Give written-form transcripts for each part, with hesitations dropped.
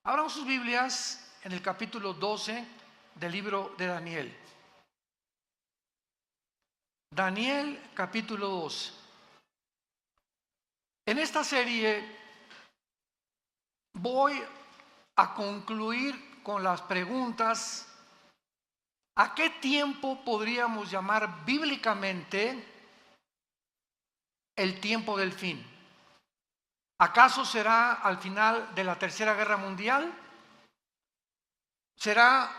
Abran sus Biblias en el capítulo 12 del libro de Daniel. Daniel capítulo 12. En esta serie voy a concluir con las preguntas: ¿a qué tiempo podríamos llamar bíblicamente el tiempo del fin? ¿Acaso será al final de la Tercera Guerra Mundial? ¿Será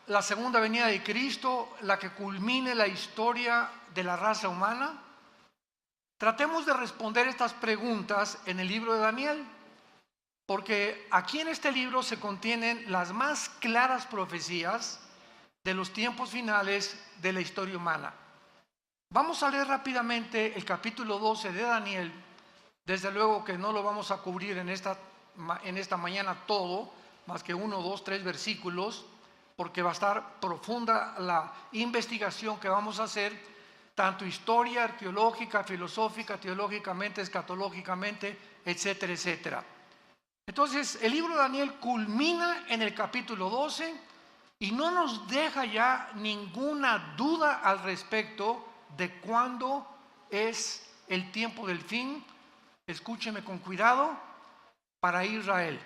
la segunda venida de Cristo la que culmine la historia de la raza humana? Tratemos de responder estas preguntas en el libro de Daniel, porque aquí en este libro se contienen las más claras profecías de los tiempos finales de la historia humana. Vamos a leer rápidamente el capítulo 12 de Daniel. Desde luego que no lo vamos a cubrir en esta mañana todo, más que 1, 2, 3 versículos, porque va a estar profunda la investigación que vamos a hacer, tanto historia, arqueológica, filosófica, teológicamente, escatológicamente, etcétera, etcétera. Entonces, el libro de Daniel culmina en el capítulo 12 y no nos deja ya ninguna duda al respecto de cuándo es el tiempo del fin. Escúcheme con cuidado: para Israel.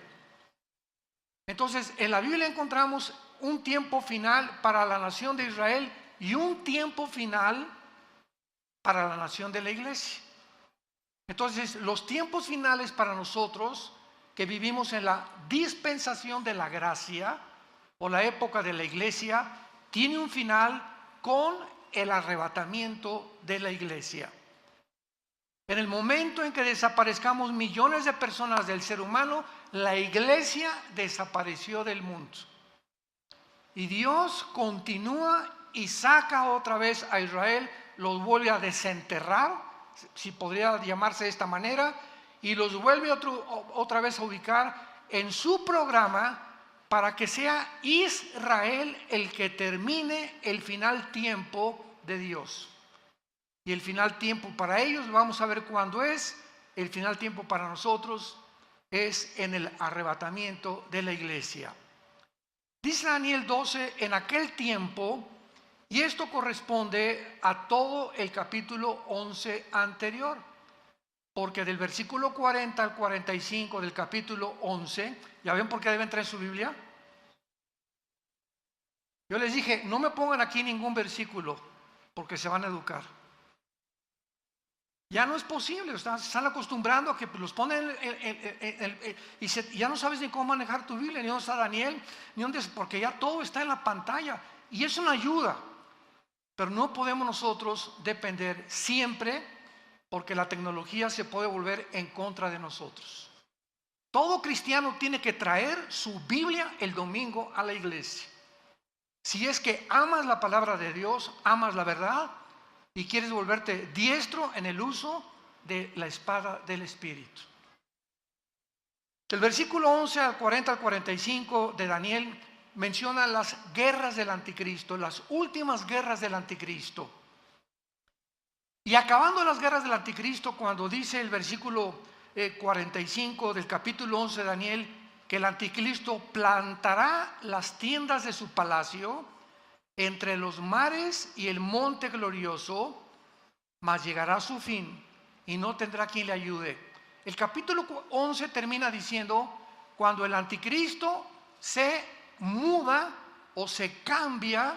Entonces, en la Biblia encontramos un tiempo final para la nación de Israel y un tiempo final para la nación de la iglesia. Entonces, los tiempos finales para nosotros que vivimos en la dispensación de la gracia o la época de la iglesia, tiene un final con el arrebatamiento de la iglesia. En el momento en que desaparezcamos millones de personas del ser humano, la iglesia desapareció del mundo. Y Dios continúa y saca otra vez a Israel, los vuelve a desenterrar, si podría llamarse de esta manera, y los vuelve otra vez a ubicar en su programa para que sea Israel el que termine el final tiempo de Dios. Y el final tiempo para ellos, vamos a ver cuándo es. El final tiempo para nosotros es en el arrebatamiento de la iglesia. Dice Daniel 12, en aquel tiempo, y esto corresponde a todo el capítulo 11 anterior, porque del versículo 40 al 45 del capítulo 11, ¿ya ven por qué deben traer su Biblia? Yo les dije, no me pongan aquí ningún versículo, porque se van a educar. Ya no es posible, se están acostumbrando a que los ponen y ya no sabes ni cómo manejar tu Biblia, ni dónde está Daniel, ni dónde, porque ya todo está en la pantalla. Y es una ayuda, pero no podemos nosotros depender siempre, porque la tecnología se puede volver en contra de nosotros. Todo cristiano tiene que traer su Biblia el domingo a la iglesia. Si es que amas la palabra de Dios, amas la verdad, y quieres volverte diestro en el uso de la espada del Espíritu. Del versículo 11 al 40 al 45 de Daniel menciona las guerras del anticristo, las últimas guerras del anticristo. Y acabando las guerras del anticristo, cuando dice el versículo 45 del capítulo 11 de Daniel, que el anticristo plantará las tiendas de su palacio entre los mares y el monte glorioso, mas llegará a su fin y no tendrá quien le ayude. El capítulo 11 termina diciendo cuando el anticristo se muda o se cambia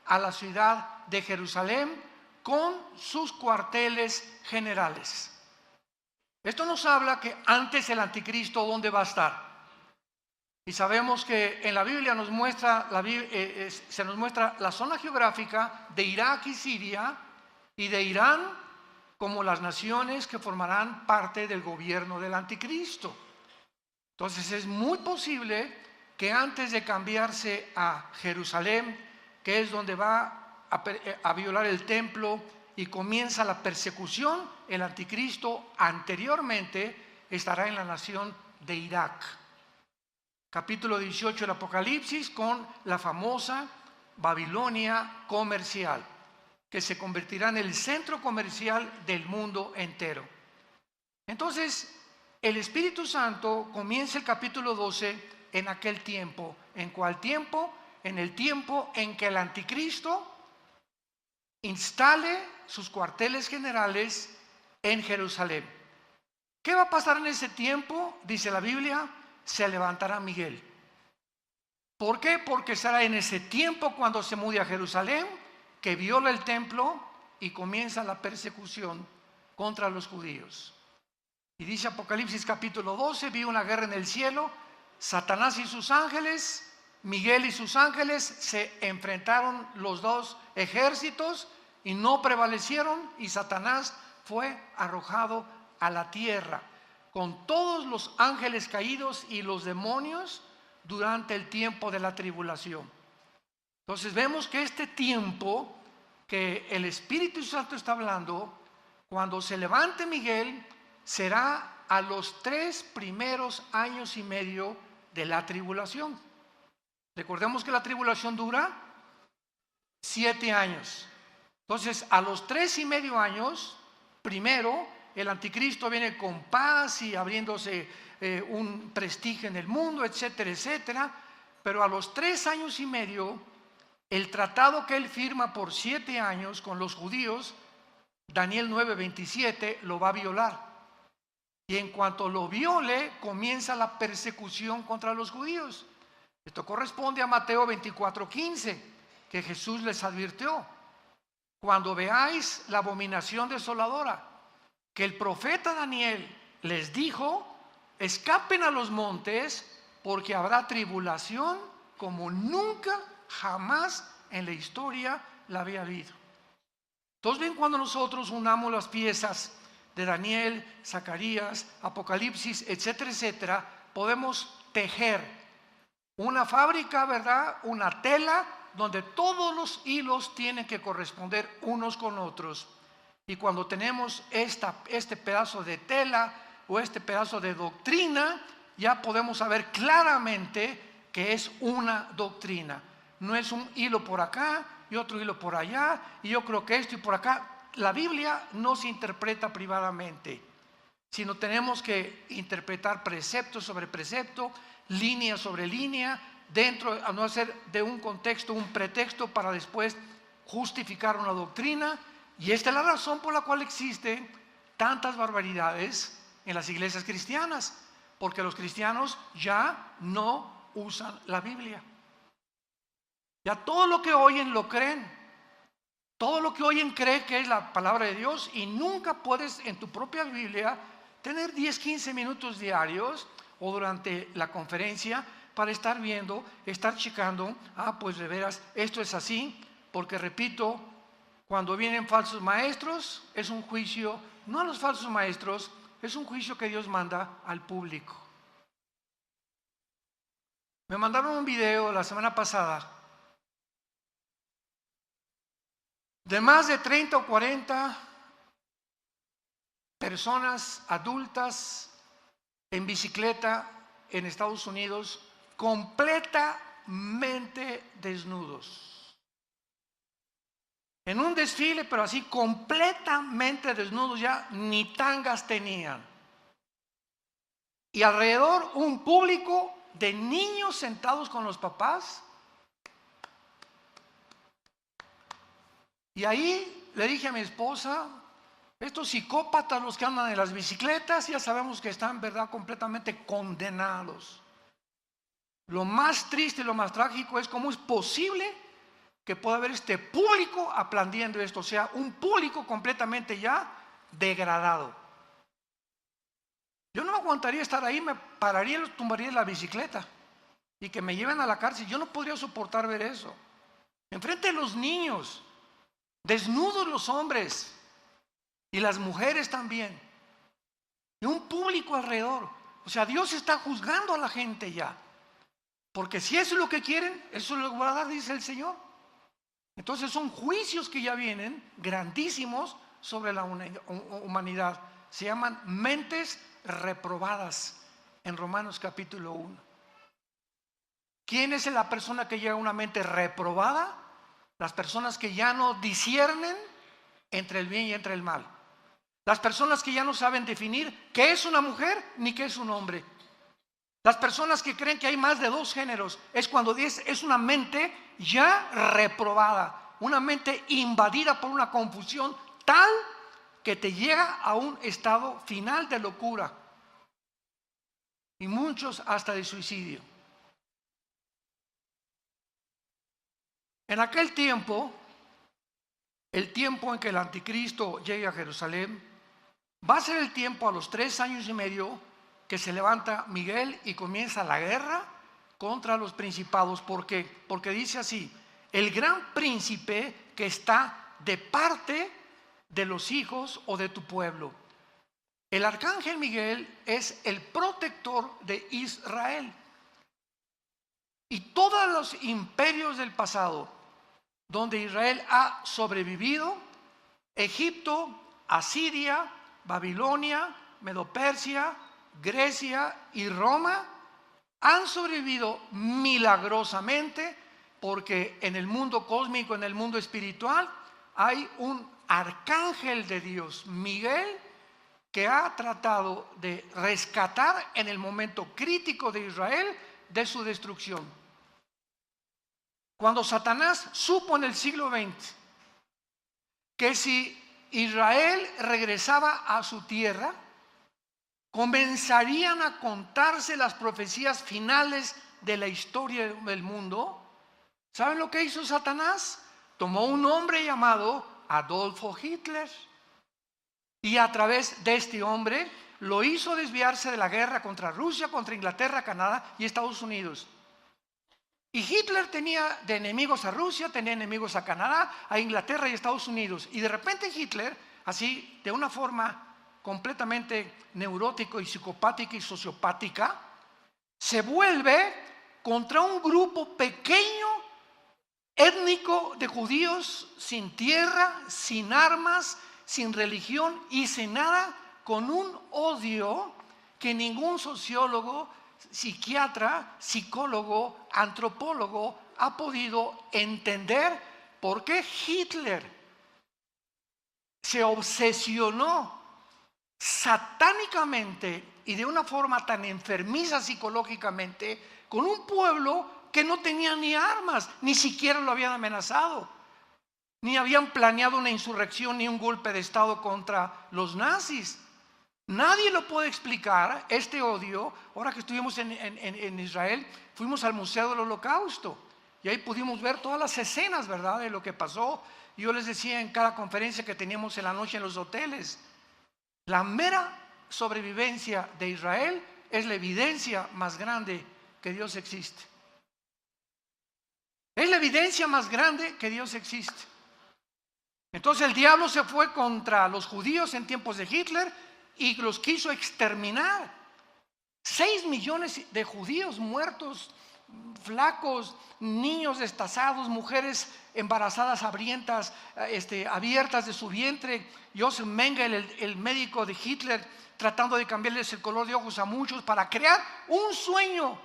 a la ciudad de Jerusalén con sus cuarteles generales. Esto nos habla que antes el anticristo, ¿dónde va a estar? Y sabemos que en la Biblia se nos muestra la zona geográfica de Irak y Siria y de Irán como las naciones que formarán parte del gobierno del anticristo. Entonces es muy posible que antes de cambiarse a Jerusalén, que es donde va a violar el templo y comienza la persecución, el anticristo anteriormente estará en la nación de Irak. Capítulo 18 del Apocalipsis, con la famosa Babilonia comercial, que se convertirá en el centro comercial del mundo entero. Entonces, el Espíritu Santo comienza el capítulo 12 en aquel tiempo. ¿En cuál tiempo? En el tiempo en que el anticristo instale sus cuarteles generales en Jerusalén. ¿Qué va a pasar en ese tiempo? Dice la Biblia, se levantará Miguel. ¿Por qué? Porque será en ese tiempo cuando se mude a Jerusalén, que viola el templo y comienza la persecución contra los judíos. Y dice Apocalipsis capítulo 12, vi una guerra en el cielo, Satanás y sus ángeles, Miguel y sus ángeles, se enfrentaron los dos ejércitos y no prevalecieron, y Satanás fue arrojado a la tierra con todos los ángeles caídos y los demonios durante el tiempo de la tribulación. Entonces vemos que este tiempo que el Espíritu Santo está hablando, cuando se levante Miguel, será a los 3 primeros años y medio de la tribulación. Recordemos que la tribulación dura 7 años. Entonces, a los 3 y medio años, primero, el anticristo viene con paz y abriéndose un prestigio en el mundo, etcétera, etcétera. Pero a los 3 años y medio, el tratado que él firma por 7 años con los judíos, Daniel 9:27, lo va a violar. Y en cuanto lo viole, comienza la persecución contra los judíos. Esto corresponde a Mateo 24:15, que Jesús les advirtió: cuando veáis la abominación desoladora, que el profeta Daniel les dijo, escapen a los montes, porque habrá tribulación como nunca jamás en la historia la había habido. Entonces ven, cuando nosotros unamos las piezas de Daniel, Zacarías, Apocalipsis, etcétera, etcétera, podemos tejer una fábrica, ¿verdad? Una tela donde todos los hilos tienen que corresponder unos con otros. Y cuando tenemos este pedazo de tela o este pedazo de doctrina, ya podemos saber claramente que es una doctrina. No es un hilo por acá y otro hilo por allá, y yo creo que esto y por acá. La Biblia no se interpreta privadamente, sino tenemos que interpretar precepto sobre precepto, línea sobre línea, dentro, a no hacer de un contexto un pretexto para después justificar una doctrina. Y esta es la razón por la cual existen tantas barbaridades en las iglesias cristianas, porque los cristianos ya no usan la Biblia. Ya todo lo que oyen lo creen. Todo lo que oyen cree que es la palabra de Dios, y nunca puedes en tu propia Biblia tener 10-15 minutos diarios o durante la conferencia para estar viendo, estar checando, pues de veras esto es así, porque repito, cuando vienen falsos maestros es un juicio, no a los falsos maestros, es un juicio que Dios manda al público. Me mandaron un video la semana pasada de más de 30 o 40 personas adultas en bicicleta en Estados Unidos, completamente desnudos. En un desfile, pero así completamente desnudos, ya ni tangas tenían. Y alrededor un público de niños sentados con los papás. Y ahí le dije a mi esposa, estos psicópatas, los que andan en las bicicletas, ya sabemos que están, ¿verdad?, completamente condenados. Lo más triste y lo más trágico es cómo es posible que pueda haber este público aplaudiendo esto, o sea, un público completamente ya degradado. Yo no me aguantaría estar ahí, me pararía y los tumbaría en la bicicleta y que me lleven a la cárcel. Yo no podría soportar ver eso. Enfrente de los niños, desnudos los hombres y las mujeres también, y un público alrededor. O sea, Dios está juzgando a la gente ya, porque si eso es lo que quieren, eso lo va a dar, dice el Señor. Entonces son juicios que ya vienen grandísimos sobre la humanidad. Se llaman mentes reprobadas en Romanos capítulo 1. ¿Quién es la persona que llega a una mente reprobada? Las personas que ya no disciernen entre el bien y entre el mal. Las personas que ya no saben definir qué es una mujer ni qué es un hombre. Las personas que creen que hay más de dos géneros es cuando es una mente ya reprobada, una mente invadida por una confusión tal que te llega a un estado final de locura y muchos hasta de suicidio. En aquel tiempo, el tiempo en que el anticristo llegue a Jerusalén, va a ser el tiempo a los 3 años y medio que se levanta Miguel y comienza la guerra contra los principados. ¿Por qué? Porque dice así: el gran príncipe que está de parte de los hijos o de tu pueblo. El arcángel Miguel es el protector de Israel. Y todos los imperios del pasado donde Israel ha sobrevivido, Egipto, Asiria, Babilonia, Medo-Persia, Grecia y Roma, han sobrevivido milagrosamente porque en el mundo cósmico, en el mundo espiritual, hay un arcángel de Dios, Miguel, que ha tratado de rescatar en el momento crítico de Israel de su destrucción. Cuando Satanás supo en el siglo XX que si Israel regresaba a su tierra, comenzarían a contarse las profecías finales de la historia del mundo, ¿saben lo que hizo Satanás? Tomó un hombre llamado Adolfo Hitler y a través de este hombre lo hizo desviarse de la guerra contra Rusia, contra Inglaterra, Canadá y Estados Unidos. Y Hitler tenía de enemigos a Rusia, tenía enemigos a Canadá, a Inglaterra y Estados Unidos. Y de repente Hitler, así de una forma completamente neurótico y psicopática y sociopática, se vuelve contra un grupo pequeño, étnico de judíos sin tierra, sin armas, sin religión y sin nada, con un odio que ningún sociólogo, psiquiatra, psicólogo, antropólogo ha podido entender por qué Hitler se obsesionó satánicamente y de una forma tan enfermiza psicológicamente con un pueblo que no tenía ni armas, ni siquiera lo habían amenazado, ni habían planeado una insurrección ni un golpe de estado contra los nazis. Nadie lo puede explicar, este odio. Ahora que estuvimos en Israel, fuimos al Museo del Holocausto y ahí pudimos ver todas las escenas, ¿verdad?, de lo que pasó. Yo les decía en cada conferencia que teníamos en la noche en los hoteles, la mera sobrevivencia de Israel es la evidencia más grande que Dios existe. Es la evidencia más grande que Dios existe. Entonces el diablo se fue contra los judíos en tiempos de Hitler y los quiso exterminar. 6 millones de judíos muertos, flacos, niños destazados, mujeres embarazadas hambrientas, abiertas de su vientre. Joseph Mengele, el médico de Hitler, tratando de cambiarles el color de ojos a muchos para crear un sueño.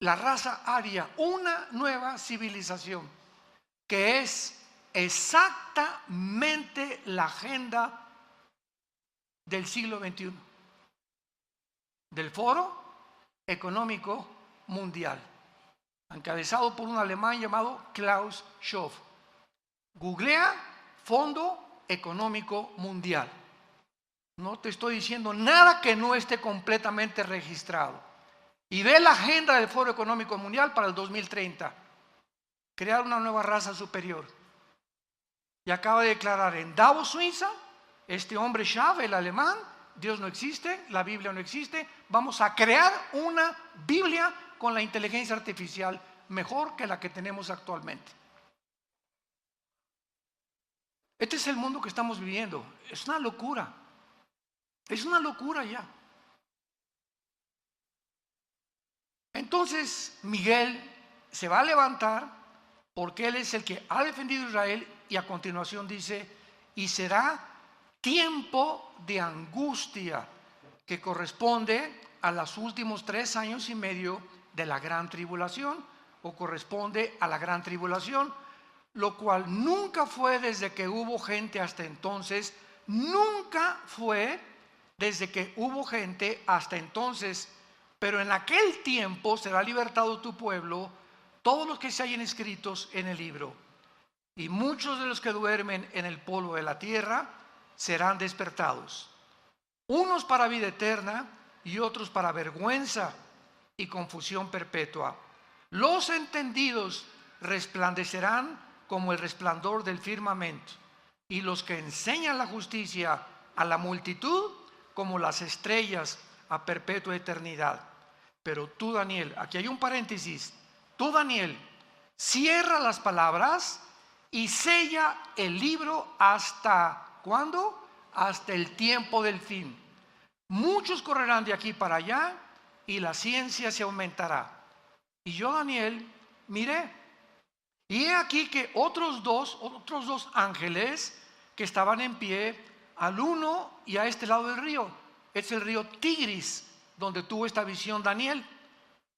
La raza aria, una nueva civilización que es exactamente la agenda del siglo XXI, del Foro Económico Mundial, encabezado por un alemán llamado Klaus Schwab. Googlea Fondo Económico Mundial. No te estoy diciendo nada que no esté completamente registrado. Y ve la agenda del Foro Económico Mundial para el 2030. Crear una nueva raza superior. Y acaba de declarar en Davos, Suiza, este hombre Schwab, el alemán: Dios no existe, la Biblia no existe, vamos a crear una Biblia con la inteligencia artificial mejor que la que tenemos actualmente. Este es el mundo que estamos viviendo. Es una locura. Es una locura ya. Entonces Miguel se va a levantar porque él es el que ha defendido a Israel, y a continuación dice: y será tiempo de angustia que corresponde a los últimos 3 años y medio de la gran tribulación, o corresponde a la gran tribulación, lo cual nunca fue desde que hubo gente hasta entonces, nunca fue desde que hubo gente hasta entonces, pero en aquel tiempo será libertado tu pueblo, todos los que se hallen escritos en el libro. Y muchos de los que duermen en el polvo de la tierra serán despertados, unos para vida eterna y otros para vergüenza y confusión perpetua. Los entendidos resplandecerán como el resplandor del firmamento, y los que enseñan la justicia a la multitud como las estrellas a perpetua eternidad. Pero tú, Daniel, aquí hay un paréntesis, tú, Daniel, cierra las palabras y sella el libro hasta ¿cuándo? Hasta el tiempo del fin. Muchos correrán de aquí para allá y la ciencia se aumentará. Y yo, Daniel, miré, y he aquí que otros dos ángeles que estaban en pie, al uno y a este lado del río. Es el río Tigris, donde tuvo esta visión Daniel.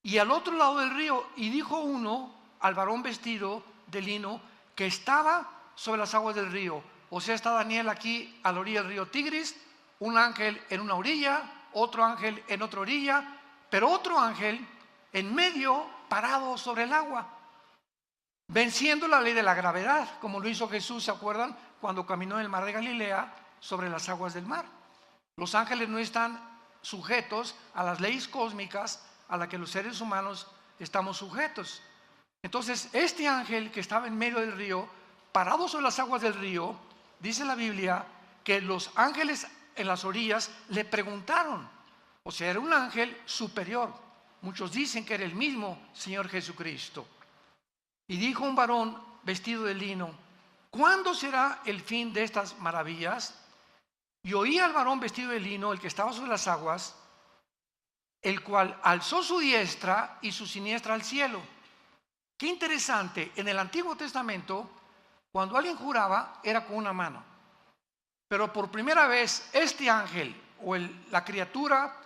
Y al otro lado del río, y dijo uno al varón vestido de lino que estaba sobre las aguas del río. O sea, está Daniel aquí a la orilla del río Tigris, un ángel en una orilla, otro ángel en otra orilla, pero otro ángel en medio, parado sobre el agua, venciendo la ley de la gravedad, como lo hizo Jesús, ¿se acuerdan? Cuando caminó en el mar de Galilea sobre las aguas del mar. Los ángeles no están sujetos a las leyes cósmicas a las que los seres humanos estamos sujetos. Entonces, este ángel que estaba en medio del río, parado sobre las aguas del río, dice la Biblia que los ángeles en las orillas le preguntaron, o sea, era un ángel superior. Muchos dicen que era el mismo Señor Jesucristo. Y dijo un varón vestido de lino, ¿cuándo será el fin de estas maravillas? Y oí al varón vestido de lino, el que estaba sobre las aguas, el cual alzó su diestra y su siniestra al cielo. Qué interesante, en el Antiguo Testamento, cuando alguien juraba, era con una mano. Pero por primera vez, este ángel o la criatura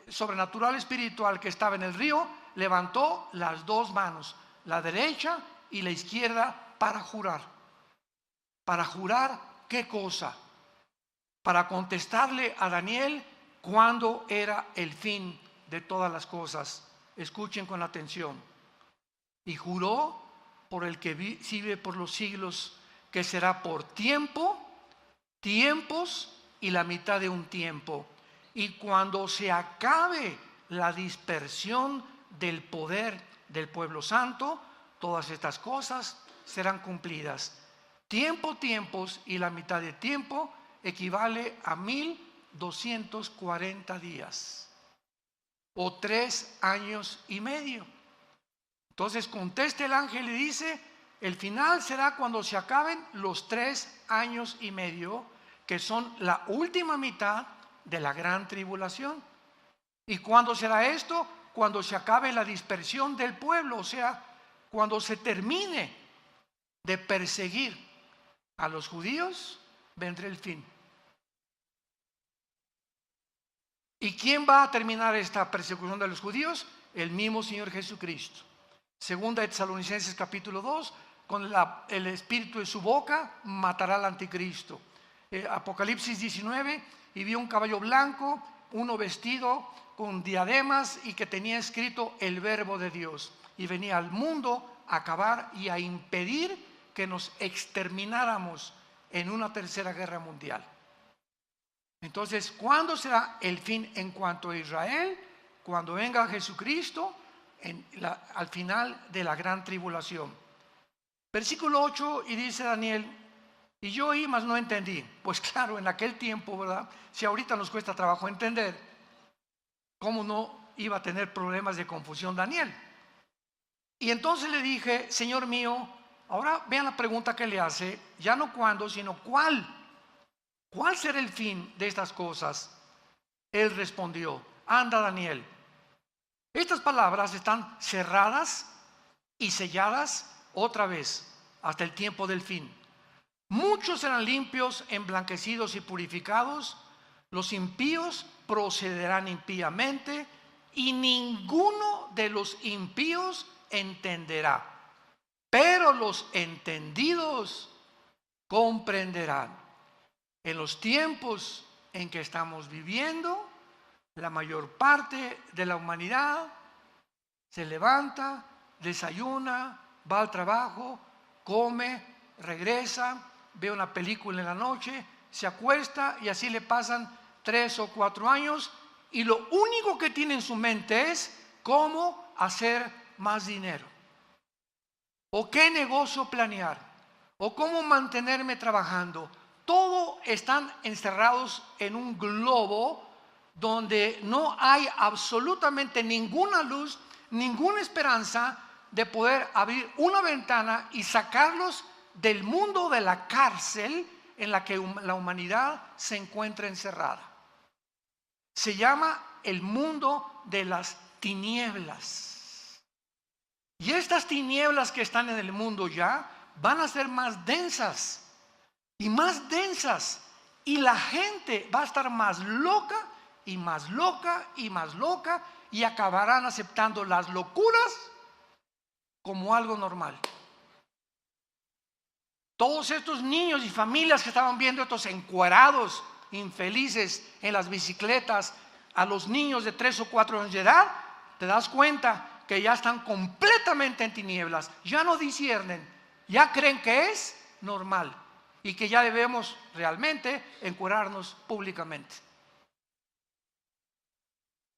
sobrenatural espiritual que estaba en el río, levantó las dos manos, la derecha y la izquierda, para jurar. ¿Para jurar qué cosa? Para contestarle a Daniel cuándo era el fin de todas las cosas. Escuchen con atención. Y juró por el que vive por los siglos, que será por tiempo, tiempos y la mitad de un tiempo. Y cuando se acabe la dispersión del poder del pueblo santo, todas estas cosas serán cumplidas. Tiempo, tiempos y la mitad de tiempo equivale a 1240 días o 3 años y medio. Entonces contesta el ángel y dice, el final será cuando se acaben los 3 años y medio, que son la última mitad de la gran tribulación. ¿Y cuándo será esto? Cuando se acabe la dispersión del pueblo, o sea, cuando se termine de perseguir a los judíos, vendrá el fin. ¿Y quién va a terminar esta persecución de los judíos? El mismo Señor Jesucristo. Segunda de Tesalonicenses capítulo 2, con el espíritu de su boca matará al anticristo. Apocalipsis 19, y vio un caballo blanco, uno vestido con diademas y que tenía escrito el verbo de Dios. Y venía al mundo a acabar y a impedir que nos extermináramos en una tercera guerra mundial. Entonces, ¿cuándo será el fin en cuanto a Israel? Cuando venga Jesucristo al final de la gran tribulación. Versículo 8, y dice Daniel, y yo oí, mas no entendí. Pues claro, en aquel tiempo, ¿verdad? Si ahorita nos cuesta trabajo entender, ¿cómo no iba a tener problemas de confusión Daniel? Y entonces le dije, Señor mío, ahora vean la pregunta que le hace, ya no cuándo, sino cuál. ¿Cuál será el fin de estas cosas? Él respondió, anda Daniel, estas palabras están cerradas y selladas otra vez hasta el tiempo del fin. Muchos serán limpios, emblanquecidos y purificados, los impíos procederán impíamente y ninguno de los impíos entenderá, pero los entendidos comprenderán. En los tiempos en que estamos viviendo. La mayor parte de la humanidad se levanta, desayuna, va al trabajo, come, regresa, ve una película en la noche, se acuesta y así le pasan 3 o 4 años y lo único que tiene en su mente es cómo hacer más dinero, o qué negocio planear, o cómo mantenerme trabajando. Todos están encerrados en un globo donde no hay absolutamente ninguna luz, ninguna esperanza de poder abrir una ventana y sacarlos del mundo de la cárcel en la que la humanidad se encuentra encerrada. Se llama el mundo de las tinieblas. Y estas tinieblas que están en el mundo ya van a ser más densas y más densas. Y la gente va a estar más loca y más loca y más loca y acabarán aceptando las locuras como algo normal. Todos estos niños y familias que estaban viendo estos encuerados infelices en las bicicletas, a los niños de 3 o 4 años de edad, te das cuenta que ya están completamente en tinieblas, ya no disciernen, ya creen que es normal y que ya debemos realmente encuerarnos públicamente.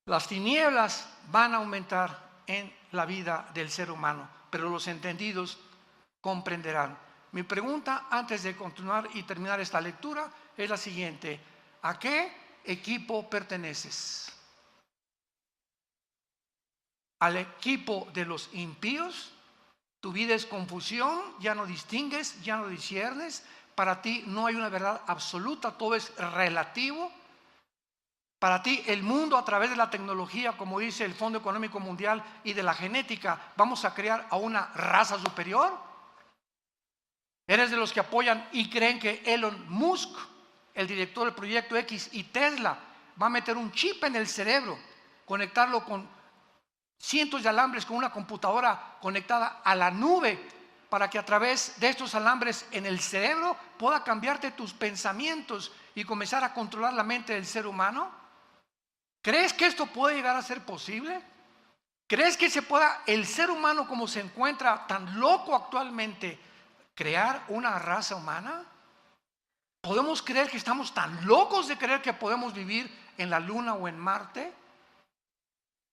Las tinieblas van a aumentar en la vida del ser humano, pero los entendidos comprenderán. Mi pregunta antes de continuar y terminar esta lectura es la siguiente: ¿a qué equipo perteneces? ¿Al equipo de los impíos? Tu vida es confusión, ya no distingues, ya no disciernes, para ti no hay una verdad absoluta, todo es relativo. Para ti el mundo, a través de la tecnología, como dice el Fondo Económico Mundial, y de la genética, vamos a crear a una raza superior. ¿Eres de los que apoyan y creen que Elon Musk, el director del Proyecto X, y Tesla va a meter un chip en el cerebro, conectarlo con cientos de alambres, con una computadora conectada a la nube, para que a través de estos alambres en el cerebro pueda cambiarte tus pensamientos y comenzar a controlar la mente del ser humano? ¿Crees que esto puede llegar a ser posible? ¿Crees que se pueda, el ser humano como se encuentra tan loco actualmente, crear una raza humana? ¿Podemos creer que estamos tan locos de creer que podemos vivir en la Luna o en Marte?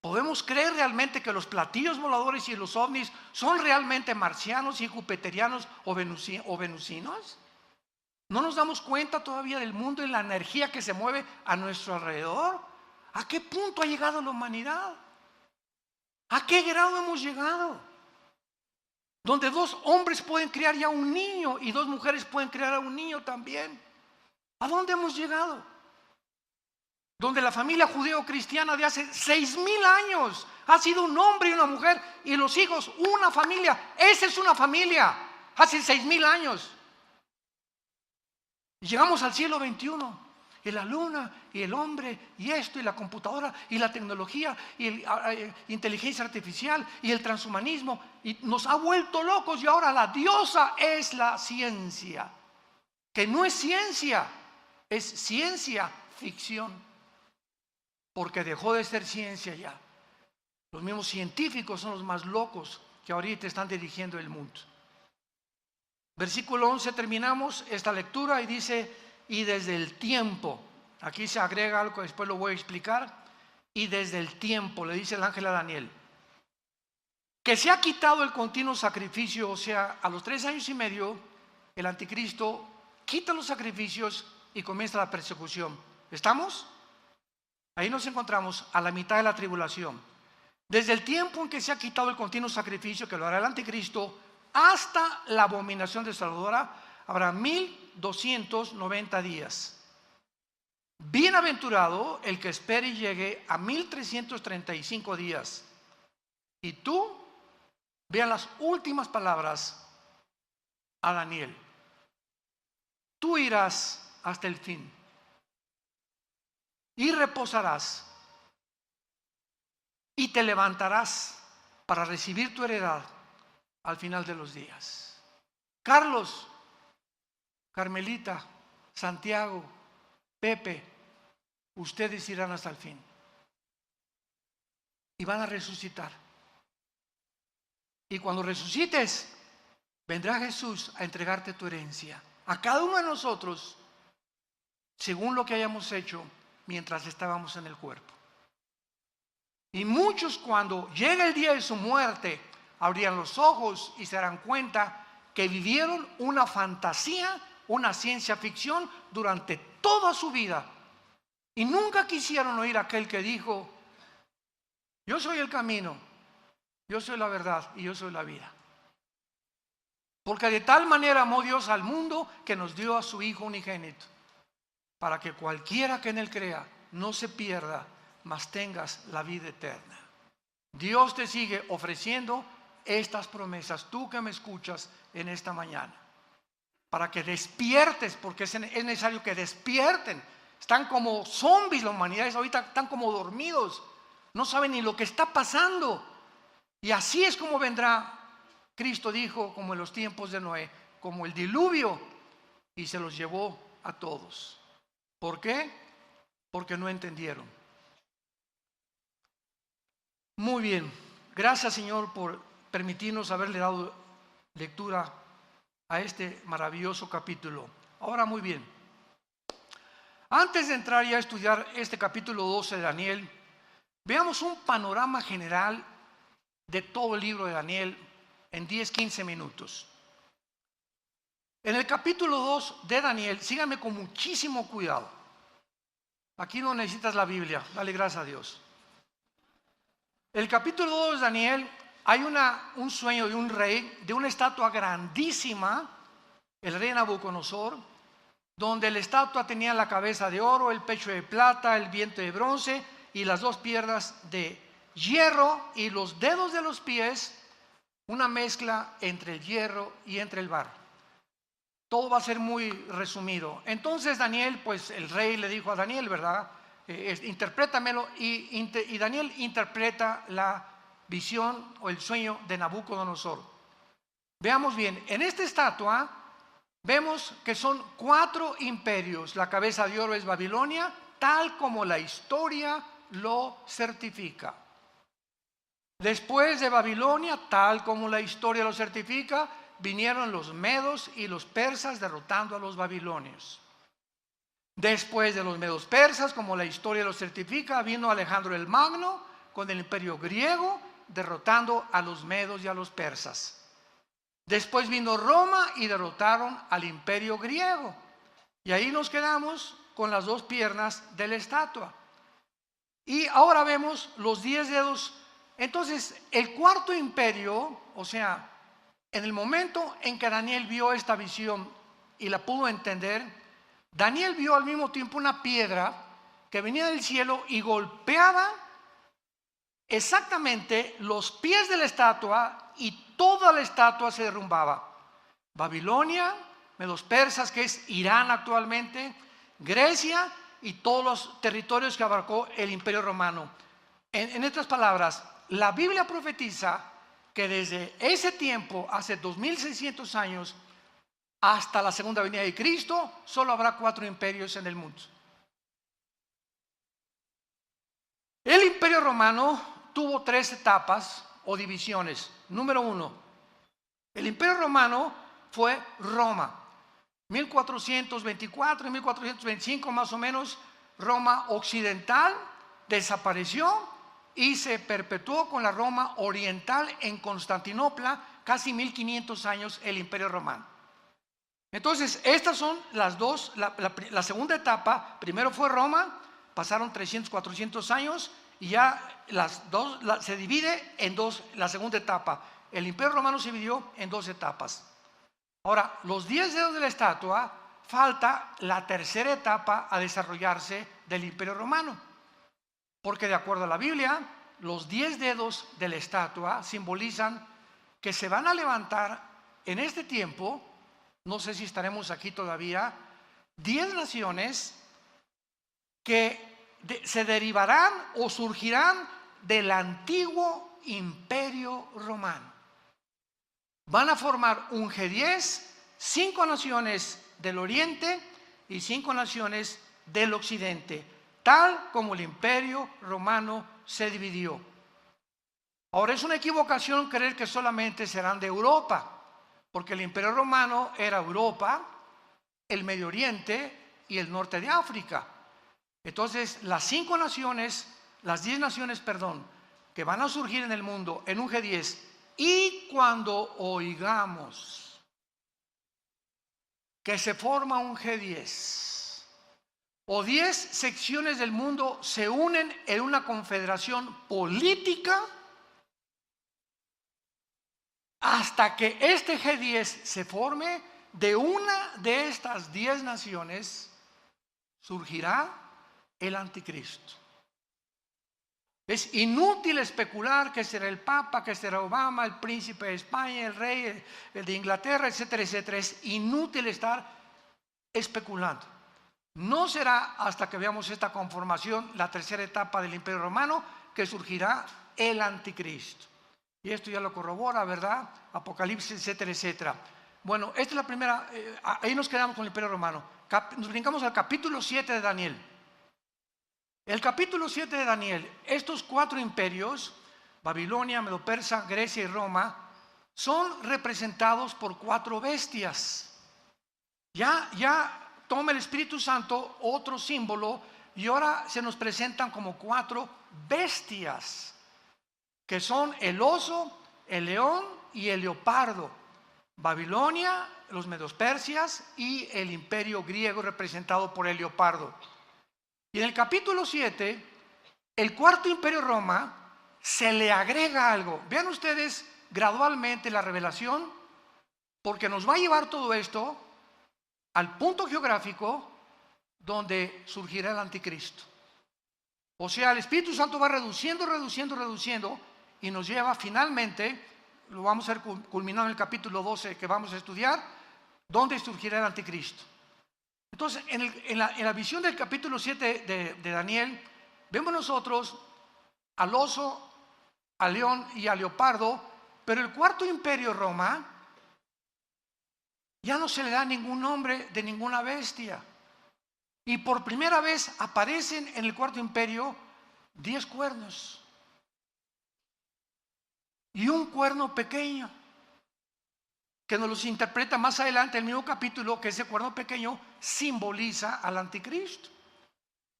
¿Podemos creer realmente que los platillos voladores y los ovnis son realmente marcianos y jupiterianos o venusinos? ¿No nos damos cuenta todavía del mundo y la energía que se mueve a nuestro alrededor? ¿A qué punto ha llegado la humanidad? ¿A qué grado hemos llegado? Donde 2 hombres pueden criar ya un niño y 2 mujeres pueden criar a un niño también. ¿A dónde hemos llegado? Donde la familia judeo-cristiana de hace 6,000 años ha sido un hombre y una mujer y los hijos una familia. Esa es una familia, hace 6,000 años. Y llegamos al siglo XXI y la luna y el hombre y esto y la computadora y la tecnología y la inteligencia artificial y el transhumanismo, y nos ha vuelto locos. Y ahora la diosa es la ciencia, que no es ciencia, es ciencia ficción, porque dejó de ser ciencia ya. Los mismos científicos son los más locos que ahorita están dirigiendo el mundo. Versículo 11, terminamos esta lectura y dice: y desde el tiempo, aquí se agrega algo que después lo voy a explicar, y desde el tiempo, le dice el ángel a Daniel, que se ha quitado el continuo sacrificio. O sea, a los 3 años y medio, el anticristo quita los sacrificios y comienza la persecución. ¿Estamos? Ahí nos encontramos a la mitad de la tribulación. Desde el tiempo en que se ha quitado el continuo sacrificio, que lo hará el anticristo, hasta la abominación desoladora, habrá 1290 días. Bienaventurado el que espere y llegue a 1335 días. Y tú, vean las últimas palabras a Daniel: tú irás hasta el fin y reposarás y te levantarás para recibir tu heredad al final de los días. Carlos, Carmelita, Santiago, Pepe, ustedes irán hasta el fin y van a resucitar. Y cuando resucites, vendrá Jesús a entregarte tu herencia a cada uno de nosotros, según lo que hayamos hecho mientras estábamos en el cuerpo. Y muchos, cuando llegue el día de su muerte, abrirán los ojos y se darán cuenta que vivieron una fantasía, una ciencia ficción durante toda su vida. Y nunca quisieron oír a aquel que dijo: yo soy el camino, yo soy la verdad y yo soy la vida. Porque de tal manera amó Dios al mundo que nos dio a su Hijo unigénito, para que cualquiera que en él crea no se pierda, mas tengas la vida eterna. Dios te sigue ofreciendo estas promesas, tú que me escuchas en esta mañana, para que despiertes, porque es necesario que despierten. Están como zombies la humanidad, ahorita están como dormidos, no saben ni lo que está pasando. Y así es como vendrá. Cristo dijo, como en los tiempos de Noé, como el diluvio, y se los llevó a todos. ¿Por qué? Porque no entendieron. Muy bien, gracias Señor por permitirnos haberle dado lectura a este maravilloso capítulo. Ahora muy bien, antes de entrar ya a estudiar este capítulo 12 de Daniel, veamos un panorama general de todo el libro de Daniel en 10-15 minutos. En el capítulo 2 de Daniel, síganme con muchísimo cuidado. Aquí no necesitas la Biblia, dale gracias a Dios. El capítulo 2 de Daniel, hay un sueño de un rey, de una estatua grandísima, el rey Nabucodonosor, donde la estatua tenía la cabeza de oro, el pecho de plata, el vientre de bronce y las dos piernas de hierro, y los dedos de los pies, una mezcla entre el hierro y entre el barro. Todo va a ser muy resumido. Entonces Daniel, pues el rey le dijo a Daniel, ¿verdad? Interprétamelo, y Daniel interpreta la visión o el sueño de Nabucodonosor. Veamos bien, en esta estatua vemos que son 4 imperios. La cabeza de oro es Babilonia, tal como la historia lo certifica. Después de Babilonia, tal como la historia lo certifica, vinieron los medos y los persas derrotando a los babilonios. Después de los medos persas, como la historia lo certifica, vino Alejandro el Magno con el imperio griego, derrotando a los medos y a los persas. Después vino Roma y derrotaron al imperio griego. Y ahí nos quedamos con las 2 piernas de la estatua. Y ahora vemos los 10 dedos. Entonces, el 4.º imperio, o sea, en el momento en que Daniel vio esta visión y la pudo entender, Daniel vio al mismo tiempo una piedra que venía del cielo y golpeaba exactamente los pies de la estatua, y toda la estatua se derrumbaba. Babilonia, medos persas, que es Irán actualmente, Grecia y todos los territorios que abarcó el imperio romano. En otras palabras, la Biblia profetiza que desde ese tiempo, hace 2600 años, hasta la segunda venida de Cristo, solo habrá 4 imperios en el mundo. El imperio romano tuvo 3 etapas o divisiones. Número 1, el imperio romano fue Roma, 1424 y 1425 más o menos. Roma occidental desapareció y se perpetuó con la Roma oriental en Constantinopla, casi 1500 años el imperio romano. Entonces, estas son las dos, la segunda etapa. Primero fue Roma, pasaron 300, 400 años, y ya se divide en 2, la segunda etapa. El imperio romano se dividió en 2 etapas. Ahora, los 10 dedos de la estatua, falta la tercera etapa a desarrollarse del imperio romano. Porque de acuerdo a la Biblia, los 10 dedos de la estatua simbolizan que se van a levantar en este tiempo, no sé si estaremos aquí todavía, 10 naciones que se derivarán o surgirán del antiguo imperio romano. Van a formar un G10, 5 naciones del oriente y 5 naciones del occidente. tal como el imperio romano se dividió. Ahora, es una equivocación creer que solamente serán de Europa, porque el imperio romano era Europa, el Medio Oriente y el norte de África. Entonces, las 10 naciones, que van a surgir en el mundo en un G10, y cuando oigamos que se forma un G10 o 10 secciones del mundo se unen en una confederación política, hasta que este G10 se forme, de una de estas 10 naciones surgirá el anticristo. Es inútil especular que será el Papa, que será Obama, el príncipe de España, el rey, el de Inglaterra, etcétera, etcétera. Es inútil estar especulando. No será hasta que veamos esta conformación, la tercera etapa del Imperio Romano, que surgirá el anticristo. Y esto ya lo corrobora, ¿verdad? Apocalipsis, etcétera, etcétera. Bueno, esta es la primera, ahí nos quedamos con el Imperio Romano. Nos brincamos al capítulo 7 de Daniel. El capítulo 7 de Daniel, estos 4 imperios, Babilonia, Medo-Persa, Grecia y Roma, son representados por 4 bestias. Ya toma el Espíritu Santo otro símbolo y ahora se nos presentan como 4 bestias, que son el oso, el león y el leopardo. Babilonia, los Medo-Persias y el imperio griego representado por el leopardo. Y en el capítulo 7, el cuarto imperio Roma, se le agrega algo. Vean ustedes gradualmente la revelación, porque nos va a llevar todo esto al punto geográfico donde surgirá el anticristo. O sea, el Espíritu Santo va reduciendo y nos lleva finalmente, lo vamos a ver culminado en el capítulo 12 que vamos a estudiar, donde surgirá el anticristo. Entonces, en la visión del capítulo 7 de Daniel, vemos nosotros al oso, al león y al leopardo, pero el cuarto imperio Roma ya no se le da ningún nombre de ninguna bestia. Y por primera vez aparecen en el cuarto imperio 10 cuernos y un cuerno pequeño, que nos los interpreta más adelante el mismo capítulo, que ese cuerno pequeño simboliza al anticristo.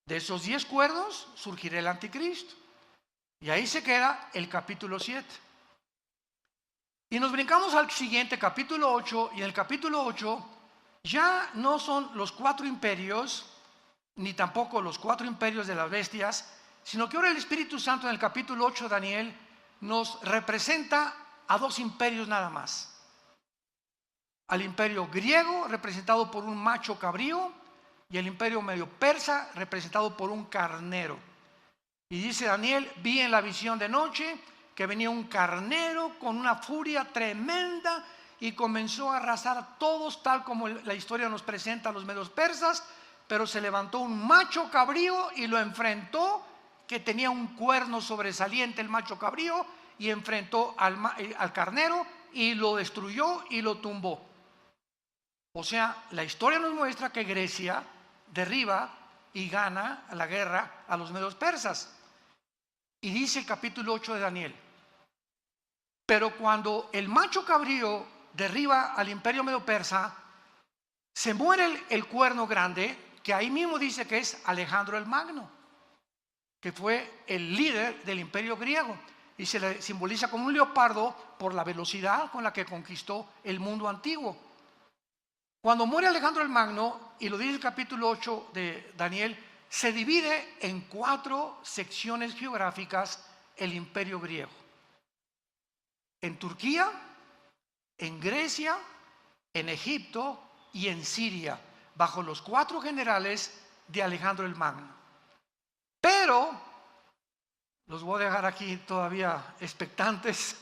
De esos 10 cuernos surgirá el anticristo. Y ahí se queda el capítulo 7. Y nos brincamos al siguiente, capítulo 8, y en el capítulo 8 ya no son los 4 imperios, ni tampoco los 4 imperios de las bestias, sino que ahora el Espíritu Santo en el capítulo 8 de Daniel nos representa a 2 imperios nada más. Al imperio griego, representado por un macho cabrío, y el imperio medio persa, representado por un carnero. Y dice Daniel: vi en la visión de noche que venía un carnero con una furia tremenda y comenzó a arrasar a todos, tal como la historia nos presenta a los medios persas. Pero se levantó un macho cabrío y lo enfrentó, que tenía un cuerno sobresaliente el macho cabrío, y enfrentó al carnero y lo destruyó y lo tumbó. O sea, la historia nos muestra que Grecia derriba y gana la guerra a los medios persas. Y dice el capítulo 8 de Daniel: pero cuando el macho cabrío derriba al imperio medio persa, se muere el cuerno grande, que ahí mismo dice que es Alejandro el Magno, que fue el líder del imperio griego, y se le simboliza como un leopardo por la velocidad con la que conquistó el mundo antiguo. Cuando muere Alejandro el Magno, y lo dice el capítulo 8 de Daniel, se divide en 4 secciones geográficas el imperio griego: en Turquía, en Grecia, en Egipto y en Siria, bajo los 4 generales de Alejandro el Magno. Pero los voy a dejar aquí todavía expectantes.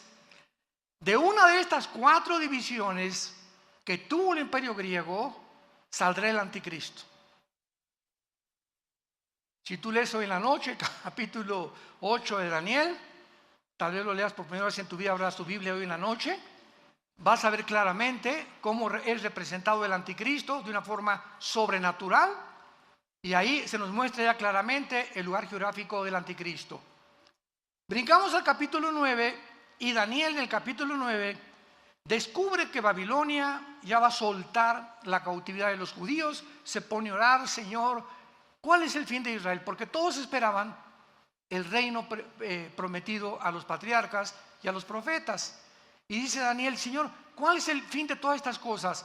De una de estas 4 divisiones que tuvo el imperio griego, saldrá el anticristo. Si tú lees hoy en la noche capítulo 8 de Daniel, tal vez lo leas por primera vez en tu vida, abras tu Biblia hoy en la noche, vas a ver claramente cómo es representado el anticristo de una forma sobrenatural, Y ahí se nos muestra ya claramente el lugar geográfico del anticristo. Brincamos al capítulo 9 y Daniel en el capítulo 9 descubre que Babilonia ya va a soltar la cautividad de los judíos, se pone a orar: Señor, ¿cuál es el fin de Israel? Porque todos esperaban el reino prometido a los patriarcas y a los profetas. Y dice Daniel: Señor, ¿cuál es el fin de todas estas cosas?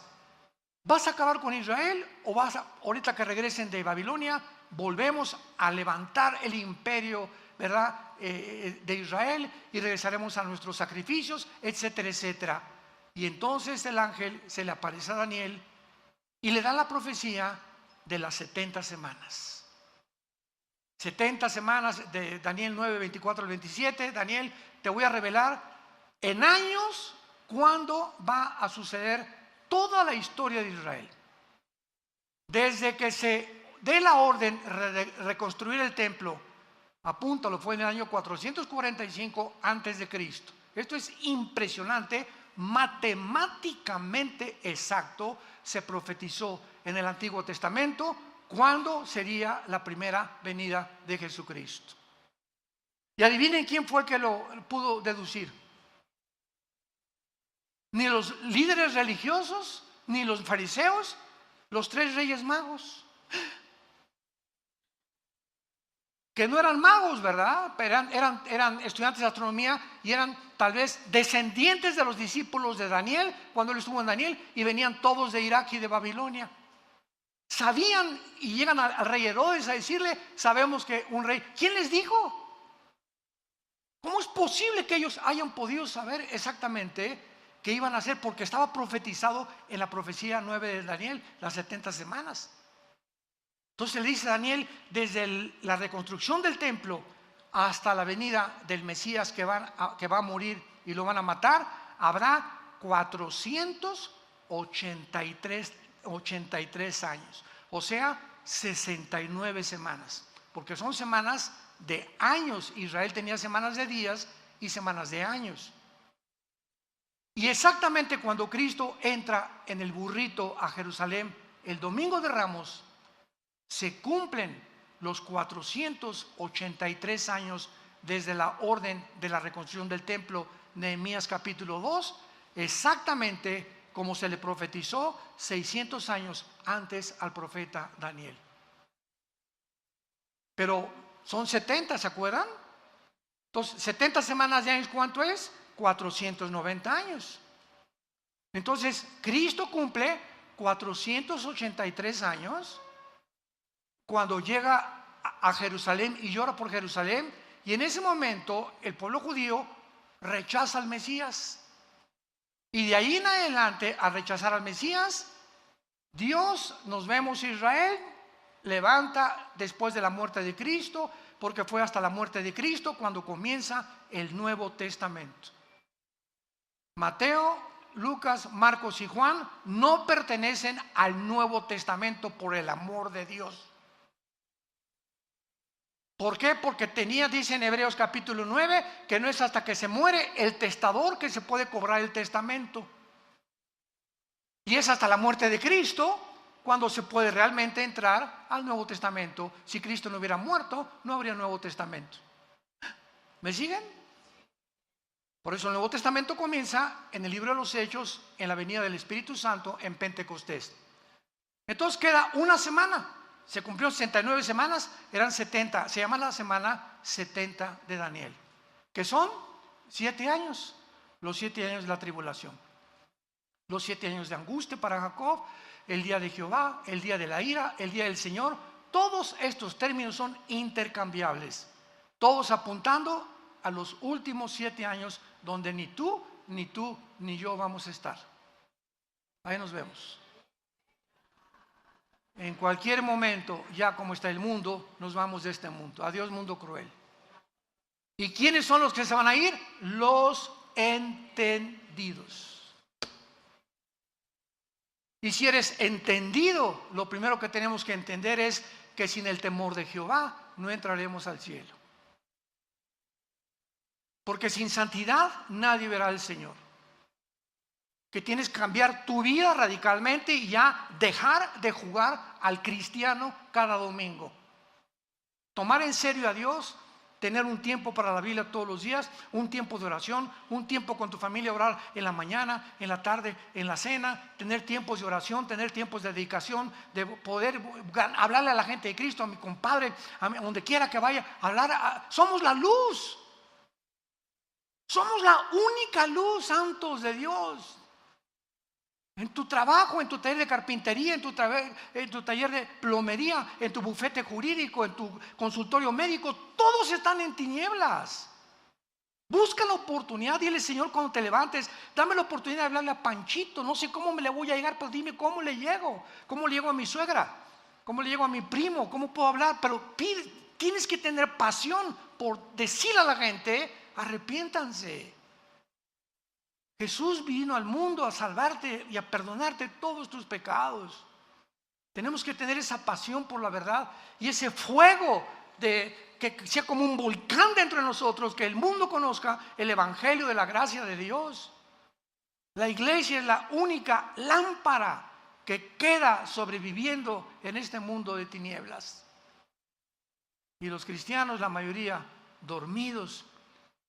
¿Vas a acabar con Israel o ahorita que regresen de Babilonia, volvemos a levantar el imperio, ¿verdad?, de Israel, y regresaremos a nuestros sacrificios, etcétera, etcétera? Y entonces el ángel se le aparece a Daniel y le da la profecía de las 70 semanas. 70 semanas de Daniel 9, 24 al 27. Daniel, te voy a revelar en años cuándo va a suceder toda la historia de Israel. Desde que se dé la orden de reconstruir el templo, apúntalo, fue en el año 445 antes de Cristo. Esto es impresionante, matemáticamente exacto. Se profetizó en el Antiguo Testamento cuándo sería la primera venida de Jesucristo. Y adivinen quién fue el que lo pudo deducir. Ni los líderes religiosos, ni los fariseos, los 3 reyes magos, que no eran magos, ¿verdad? Eran estudiantes de astronomía y eran tal vez descendientes de los discípulos de Daniel cuando él estuvo en Daniel, y venían todos de Irak y de Babilonia. Sabían, y llegan al rey Herodes a decirle: sabemos que un rey. ¿Quién les dijo? ¿Cómo es posible que ellos hayan podido saber exactamente qué iban a hacer? Porque estaba profetizado en la profecía 9 de Daniel, las 70 semanas. Entonces le dice a Daniel: desde la reconstrucción del templo hasta la venida del Mesías que va a morir y lo van a matar, habrá 483 años, o sea, 69 semanas, porque son semanas de años. Israel tenía semanas de días y semanas de años. Y exactamente cuando Cristo entra en el burrito a Jerusalén el domingo de Ramos, se cumplen los 483 años desde la orden de la reconstrucción del templo, Nehemías capítulo 2, exactamente como se le profetizó 600 años antes al profeta Daniel. Pero son 70, ¿se acuerdan? Entonces, 70 semanas de años, ¿cuánto es? 490 años. Entonces, Cristo cumple 483 años cuando llega a Jerusalén y llora por Jerusalén, y en ese momento el pueblo judío rechaza al Mesías. Y de ahí en adelante, al rechazar al Mesías, Dios, nos vemos, Israel levanta después de la muerte de Cristo, porque fue hasta la muerte de Cristo cuando comienza el Nuevo Testamento. Mateo, Lucas, Marcos y Juan no pertenecen al Nuevo Testamento, por el amor de Dios. ¿Por qué? Porque dice en Hebreos capítulo 9, que no es hasta que se muere el testador que se puede cobrar el testamento. Y es hasta la muerte de Cristo cuando se puede realmente entrar al Nuevo Testamento. Si Cristo no hubiera muerto, no habría Nuevo Testamento. ¿Me siguen? Por eso el Nuevo Testamento comienza en el libro de los Hechos, en la venida del Espíritu Santo, en Pentecostés. Entonces queda una semana. Se cumplió 69 semanas, eran 70. Se llama la semana 70 de Daniel, que son 7 años. Los 7 años de la tribulación. Los 7 años de angustia para Jacob, el día de Jehová, el día de la ira, el día del Señor. Todos estos términos son intercambiables, todos apuntando a los últimos 7 años donde ni tú, ni yo vamos a estar. Ahí nos vemos. En cualquier momento, ya como está el mundo, nos vamos de este mundo. Adiós, mundo cruel. ¿Y quiénes son los que se van a ir? Los entendidos. Y si eres entendido, lo primero que tenemos que entender es que sin el temor de Jehová no entraremos al cielo. Porque sin santidad nadie verá al Señor. que tienes que cambiar tu vida radicalmente y ya dejar de jugar al cristiano cada domingo. Tomar en serio a Dios, tener un tiempo para la Biblia todos los días, un tiempo de oración, un tiempo con tu familia, orar en la mañana, en la tarde, en la cena, tener tiempos de oración, tener tiempos de dedicación, de poder hablarle a la gente de Cristo, a mi compadre, a donde quiera que vaya, somos la luz. Somos la única luz, santos de Dios. En tu trabajo, en tu taller de carpintería, en tu taller de plomería, en tu bufete jurídico, en tu consultorio médico, todos están en tinieblas. Busca la oportunidad, dile: Señor, cuando te levantes, dame la oportunidad de hablarle a Panchito. No sé cómo me le voy a llegar, pero dime cómo le llego. ¿Cómo le llego a mi suegra? ¿Cómo le llego a mi primo? ¿Cómo puedo hablar? Pero tienes que tener pasión por decirle a la gente: arrepiéntanse. Jesús vino al mundo a salvarte y a perdonarte todos tus pecados. Tenemos que tener esa pasión por la verdad y ese fuego que sea como un volcán dentro de nosotros, que el mundo conozca el evangelio de la gracia de Dios. La iglesia es la única lámpara que queda sobreviviendo en este mundo de tinieblas. Y los cristianos, la mayoría, dormidos,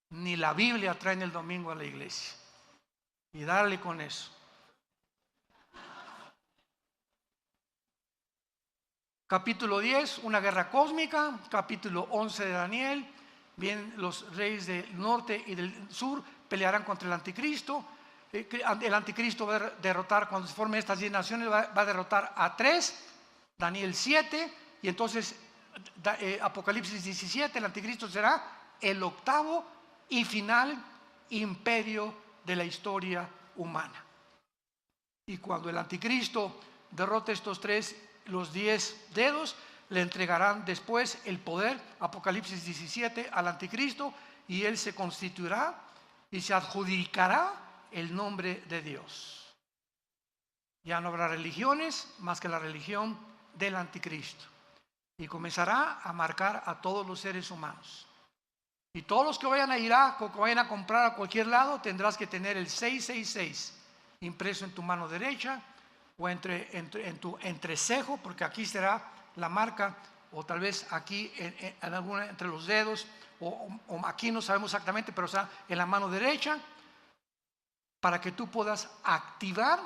ni la Biblia traen el domingo a la iglesia. Y darle con eso. Capítulo 10, una guerra cósmica. Capítulo 11 de Daniel. Bien, los reyes del norte y del sur pelearán contra el anticristo. El anticristo va a derrotar, cuando se formen estas 10 naciones, va a derrotar a 3. Daniel 7. Y entonces Apocalipsis 17, el anticristo será el octavo y final imperio de la historia humana. Y cuando el anticristo derrote estos 3, los 10 dedos, le entregarán después el poder, Apocalipsis 17, al anticristo, y él se constituirá y se adjudicará el nombre de Dios. Ya no habrá religiones más que la religión del anticristo, y comenzará a marcar a todos los seres humanos. Y todos los que vayan a Irak o que vayan a comprar a cualquier lado, tendrás que tener el 666 impreso en tu mano derecha o en tu entrecejo, porque aquí será la marca, o tal vez aquí en alguna entre los dedos, o aquí no sabemos exactamente, pero está en la mano derecha, para que tú puedas activar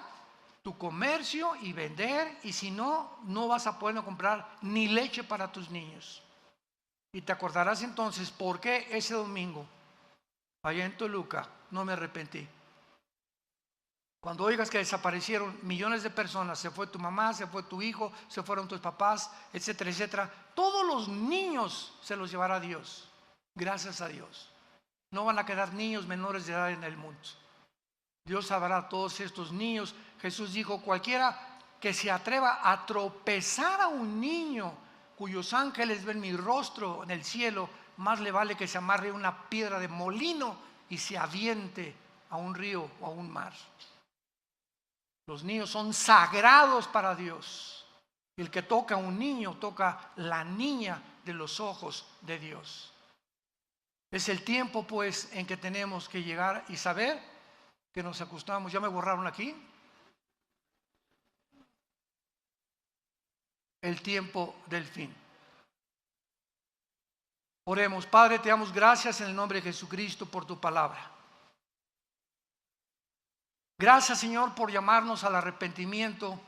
tu comercio y vender. Y si no, no vas a poder comprar ni leche para tus niños. Y te acordarás entonces por qué ese domingo, allá en Toluca, no me arrepentí. Cuando oigas que desaparecieron millones de personas, se fue tu mamá, se fue tu hijo, se fueron tus papás, etcétera, etcétera, todos los niños se los llevará Dios. Gracias a Dios. No van a quedar niños menores de edad en el mundo. Dios salvará a todos estos niños. Jesús dijo: cualquiera que se atreva a tropezar a un niño cuyos ángeles ven mi rostro en el cielo, más le vale que se amarre una piedra de molino y se aviente a un río o a un mar. Los niños son sagrados para Dios. El que toca a un niño toca la niña de los ojos de Dios. Es el tiempo, pues, en que tenemos que llegar y saber que nos acostamos. ¿Ya me borraron aquí? El tiempo del fin. Oremos. Padre, te damos gracias en el nombre de Jesucristo por tu palabra. Gracias, Señor, por llamarnos al arrepentimiento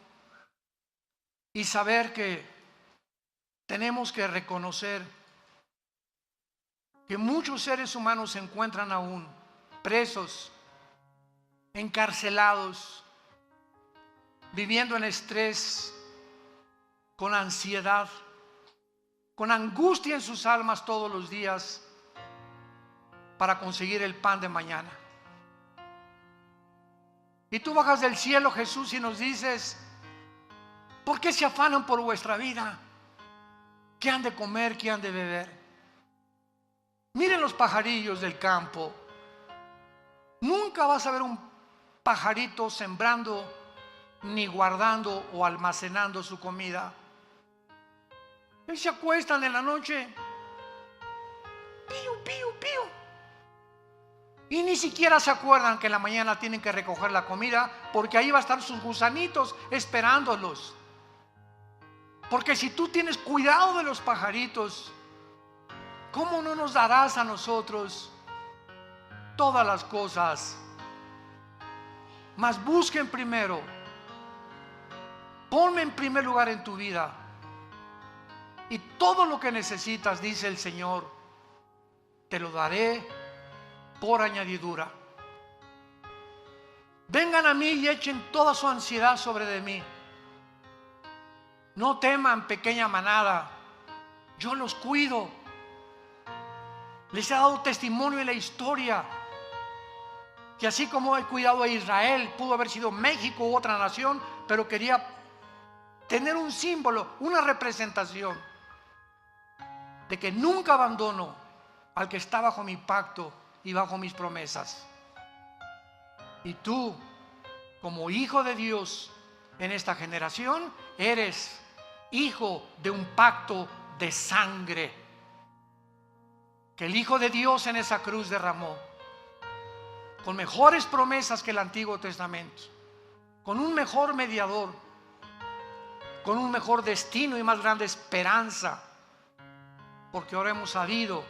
y saber que tenemos que reconocer que muchos seres humanos se encuentran aún presos, encarcelados, viviendo en estrés, con ansiedad, con angustia en sus almas todos los días para conseguir el pan de mañana. Y tú bajas del cielo, Jesús, y nos dices: ¿por qué se afanan por vuestra vida? ¿Qué han de comer? ¿Qué han de beber? Miren los pajarillos del campo. Nunca vas a ver un pajarito sembrando, ni guardando o almacenando su comida. Ellos se acuestan en la noche, pío, pío, pío, Y ni siquiera se acuerdan que en la mañana tienen que recoger la comida, porque ahí va a estar sus gusanitos esperándolos. Porque si tú tienes cuidado de los pajaritos, ¿cómo no nos darás a nosotros todas las cosas? Mas busquen primero, ponme en primer lugar en tu vida, y todo lo que necesitas, dice el Señor, te lo daré por añadidura. Vengan a mí y echen toda su ansiedad sobre de mí. No teman, pequeña manada, yo los cuido. Les he dado testimonio en la historia que así como he cuidado a Israel, pudo haber sido México u otra nación, pero quería tener un símbolo, una representación de que nunca abandono al que está bajo mi pacto y bajo mis promesas. Y tú, como hijo de Dios en esta generación, eres hijo de un pacto de sangre que el Hijo de Dios en esa cruz derramó, con mejores promesas que el Antiguo Testamento, con un mejor mediador, con un mejor destino y más grande esperanza, porque ahora hemos sabido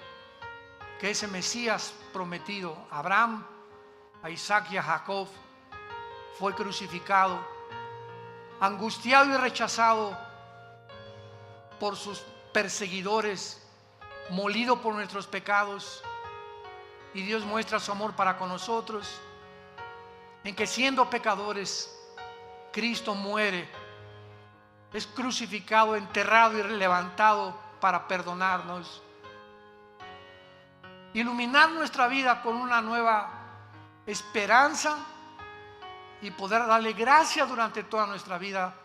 que ese Mesías prometido a Abraham, a Isaac y a Jacob fue crucificado, angustiado y rechazado por sus perseguidores, molido por nuestros pecados, y Dios muestra su amor para con nosotros en que siendo pecadores Cristo muere, es crucificado, enterrado y levantado para perdonarnos, iluminar nuestra vida con una nueva esperanza y poder darle gracias durante toda nuestra vida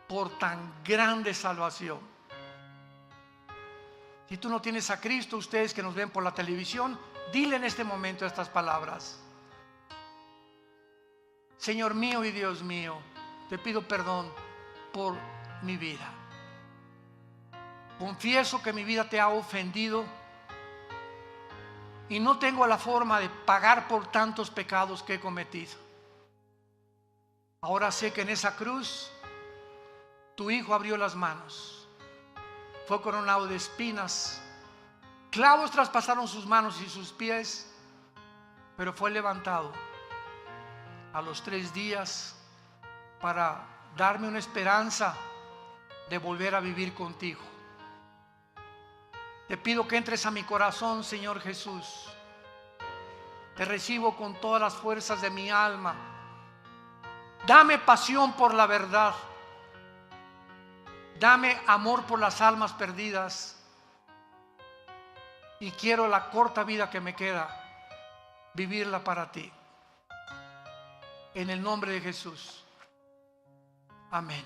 por tan grande salvación. Si tú no tienes a Cristo, ustedes que nos ven por la televisión, dile en este momento estas palabras: Señor mío y Dios mío, te pido perdón por mi vida. Confieso que mi vida te ha ofendido y no tengo la forma de pagar por tantos pecados que he cometido. Ahora sé que en esa cruz tu Hijo abrió las manos, fue coronado de espinas, clavos traspasaron sus manos y sus pies, pero fue levantado a los 3 días para darme una esperanza de volver a vivir contigo. Te pido que entres a mi corazón, Señor Jesús. Te recibo con todas las fuerzas de mi alma. Dame pasión por la verdad. Dame amor por las almas perdidas. Y quiero la corta vida que me queda, vivirla para ti. En el nombre de Jesús. Amén.